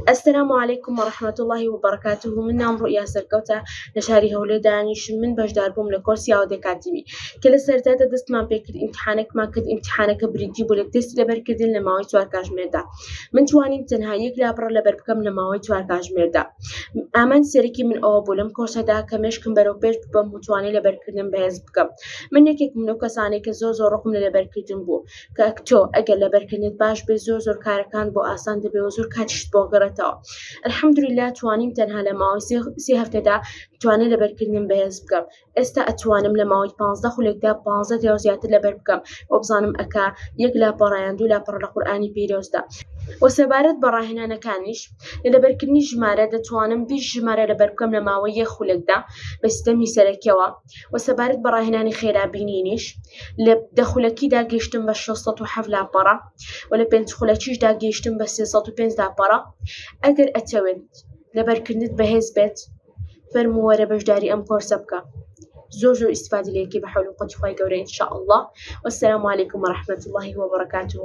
السلام عليكم ورحمة الله وبركاته. من نام رؤيا سركوتا لشاري هولي دانيش من بجدار بوم لكورسيا ودكاتمي كل سرتاتا دست ما بيكر امتحانك ما كد امتحانك بريدي بولا دست لبر كدن لماوي توار كاجميردا من تواني تنهايك لابر لبر بكم لماوي توار كاجميردا آمن سركي من أو بولم كورسا دا كمش كم برو بيش بم متواني لبر كدن بهز بكم من يكيك منو كساني كزوزو رقم لبر كدن بو كأكتو أجل لبر كدن باش بزوزو كاركان بو آسان دبي وزور كاتشت بوغرتا الحمد لله توانيم تنها لماوي سي هفتدا تواني لبركردن بهز بكم استا اتوانم لماوي 15 خولكدا 15 یا زیاتر لبر بكم وبزانم اكا يك لا برايان دو لا بر القرآني بيروزدا وسبارت براهنا كانش لبركني جمارة دتوانم بيش جمارة لبركم لماوي يخولكدا بس تمي سلكيوا وسبارت براهنا خيرا بينينش لدخلكي دا جيشتم بالشوسطة وحفلة برا ولا بنت خلكيش دا جيشتم بس 6 دا برا ئەگەر ئەتەوێت لەبەرکردنت بەهێز بێت فەرموو وەرە بەشداری ئەم کۆرسە بکە زۆر ئیستیفادە لێیەکەی بە حەول و قوتی خۆی گەورەی ئینشاء الله. والسلام عليكم ورحمة الله وبركاته.